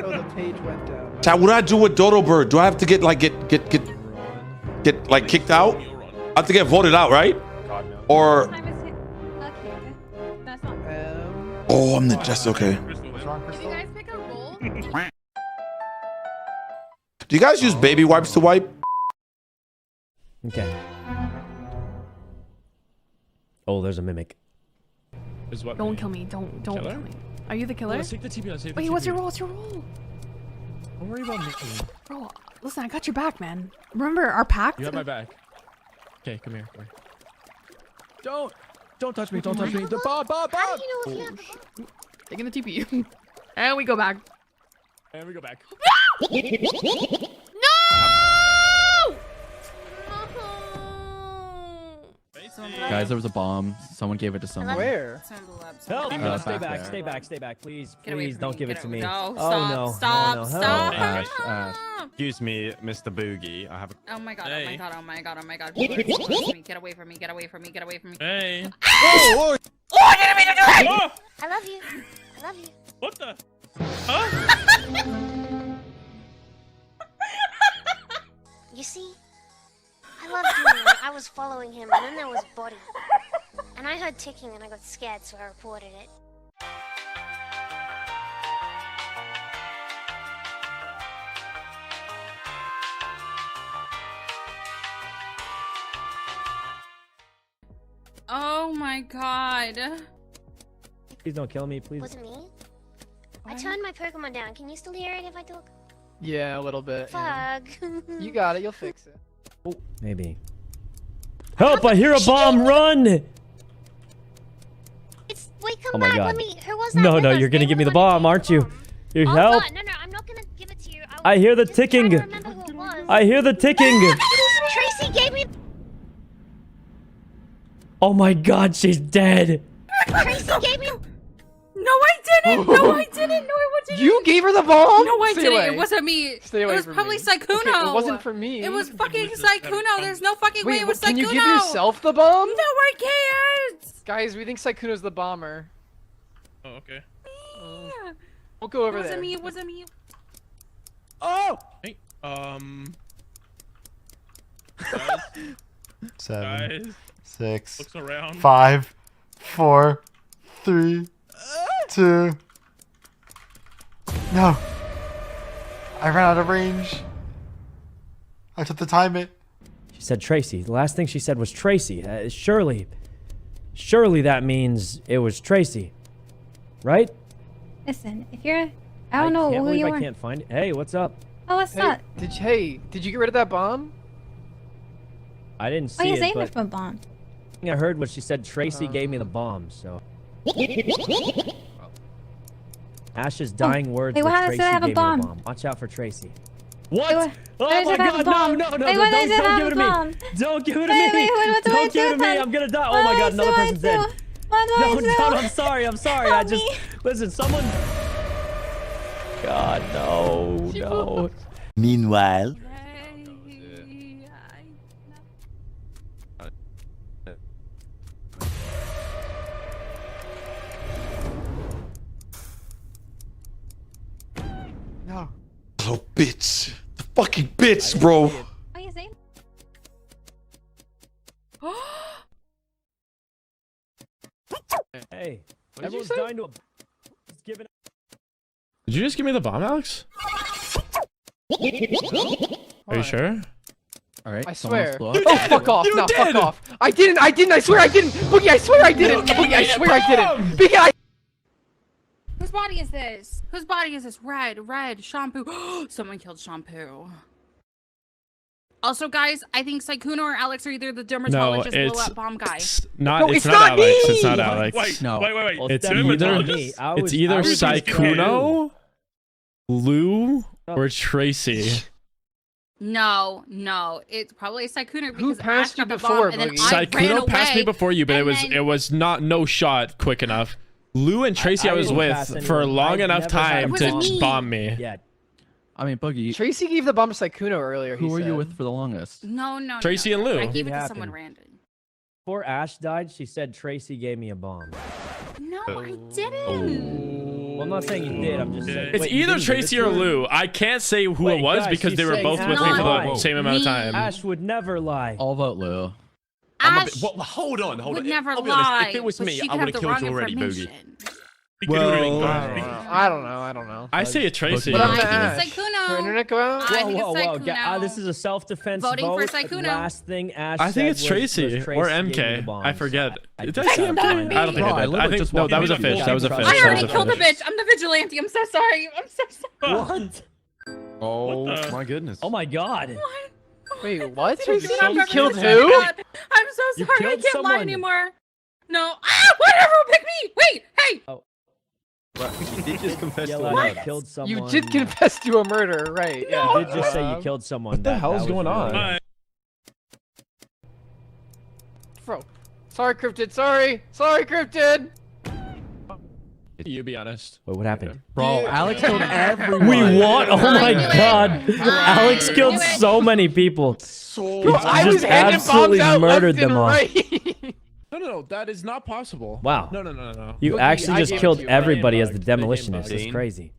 Oh, the page went down. Chat, what do I do with Dodo Bird? Do I have to get like get like kicked out? I have to get voted out, right? Or Okay. That's not. oh, I'm the just okay. What's wrong, Did Crystal? you guys pick a roll? Do you guys use baby wipes to wipe? Okay. Oh, there's a mimic. Is what Don't kill me. Don't kill me. Are you the killer? Let's take the TP. Let's take the Wait, TP. what's your roll? What's your roll? Don't worry about me. Bro, listen, I got your back, man. Remember our pact? You have my back. Okay, come here. Don't touch me. Don't touch me. The Bob. How do you know if you have the bomb? Taking the TP. And we go back. And we go back. No! Guys, there was a bomb. Someone gave it to someone. Where? Help! Stay back, stay back, stay back, please. Get away Please from don't me, give get it to away- me. No, Oh no. stop, no, no. stop. Ash. Excuse me, Mr. Boogie. I have a... Oh my god, Hey. oh my god, oh my god, oh my god. People are so close to me. Get away from me, get away from me, get away from me. Hey. Oh, I didn't mean to do it! Oh, I love you. I love you. what the? Huh? You see? I loved doing that. I was following him, and then there was body. And I heard ticking, and I got scared, so I reported it. Oh my god. Please don't kill me, please. Was it me? I turned my Pokemon down. Can you still hear it if I talk? Yeah, a little bit. yeah. Fuck. You got it. You'll fix it. Oh, maybe. Help! I hear a bomb! Run! It's wait, come Oh my back. God. Let me. Who was that? No, with no, us? you're gonna They give were me the the one who bomb, gave aren't the you? bomb. You Oh help! God, no, I'm not gonna give it to you. I hear the just trying to ticking. remember who it was. I hear the ticking. Tracy gave me. Oh my God, she's dead. Tracy gave me. No, I didn't! No, I didn't! No, I wasn't! You gave her the bomb? No, I Stay didn't! away. It wasn't me! Stay away it was from probably me. Sykkuno! Okay, it wasn't for me. It was fucking Wait, Sykkuno! There's no fucking way Wait, it was can Sykkuno! you give yourself the bomb? No, I can't! Guys, we think Sykkuno's the bomber. Oh, okay. We'll go over It there. wasn't me, it wasn't me. Oh! Hey, guys, 7, guys, 6, looks around. 5, 4, 3, 2. No. I ran out of range. I took the time it. She said Tracy. The last thing she said was Tracy. Surely that means it was Tracy, right? Listen, if you're... I don't know can't who believe you I are. can't find it. Hey, what's up? Oh, what's that? Did you get rid of that bomb? I didn't Oh, see you it, saved but it from bomb. I heard what she said. Tracy gave me the bomb, so. Ash's dying words wait, were what Tracy happens if I have a gave me the bomb? bomb. Watch out for Tracy. Wait, What? what Oh if my I have a God! No, bomb? no, no! Wait, no, what don't if I have give it a to bomb? me! Don't give it to Wait, me! wait, what do I Don't give it do to me! then? I'm gonna die! Oh What my do God! I Another do? person's dead. What do I No, do? no! I'm sorry! I'm sorry! I Help just me. listen. Someone. God, no, no. Meanwhile. No. Oh, bitch. The fucking bitch, bro. What are you saying? Hey, What did you everyone's say? dying to a. It's giving. Did you just give me the bomb, Alex? Are you sure? All right. I someone else swear. blow up. Oh, fuck off. No, fuck off. I didn't. I swear I didn't. Boogie, I swear I didn't. Boogie, I swear I didn't. Boogie, Whose body is this? Whose body is this? Red, shampoo. Someone killed shampoo. Also, guys, I think Sykkuno or Alex are either the dermatologist blow up bomb guy. No, It's it's not not Alex. me! It's not Alex. Wait, no. Wait. Well, It's definitely either not me. I it's was- either I was Sykkuno, Lou, or Tracy. No, it's probably Sykkuno Who because passed Ash you got the before, bomb, and then Boogie? I ran Sykkuno passed me away, before you, but and then- it was not no shot quick enough. Lou and Tracy I was didn't pass with for anyone. long I've enough never had time a to bomb. bomb me. Yeah. I mean, Boogie, Tracy gave the bomb to Sykkuno earlier. who he were said. you with for the longest? No. Tracy and Lou. I gave It it to someone happened. random. Before Ash died, she said Tracy gave me a bomb. No, I didn't. Well, I'm not saying you did. I'm just saying. It's Wait, you either didn't do Tracy this or one? Lou. I can't say who Wait, it was guys, because she's they were saying both with me Ash for would the lie. same amount of time. Ash would never lie. I'll vote Lou. Ash Well, hold on. would never I'll be honest, lie. if it was but me, she I could would have have the killed wrong you already, Boogie. information. Well, I don't know. I say it's Tracy. But I'm I gonna think it's ask. Sykkuno. For internet go out? I think it's Sykkuno. This is a self-defense Voting for vote. Sykkuno. Last thing Ash I think said it's was Tracy Tracy or gave me the MK. bombs. I forget. I Did just I say gotta MK? find I don't think No, I I did. literally I think just no, walked that was a in. fish. That was a fish. I That already was a killed the fish. bitch. I'm the vigilante. I'm so sorry. I'm so sorry. What? Oh my goodness. Oh my god. Wait, what? Tracy, You killed I'm who? so You sorry. I killed can't lie someone. anymore. No. Ah, whatever. Pick me. Wait. Hey. You did just confess Yeah, to like, it. you killed someone. You did confess to a murder, right? You did just say you killed someone. What the hell's going on? Really... Bro. Sorry, Cryptid. Sorry, Cryptid. You be honest. Wait, what happened? Bro, Alex killed everyone. We won! Oh my I knew it. god! I Alex killed knew it. so many people. Bro, I was just handing absolutely bombs out murdered left and them all. right. No, that is not possible. Wow. No. You Boogie, actually I just gave it killed to you. everybody as the They didn't demolitionist. bug. That's crazy.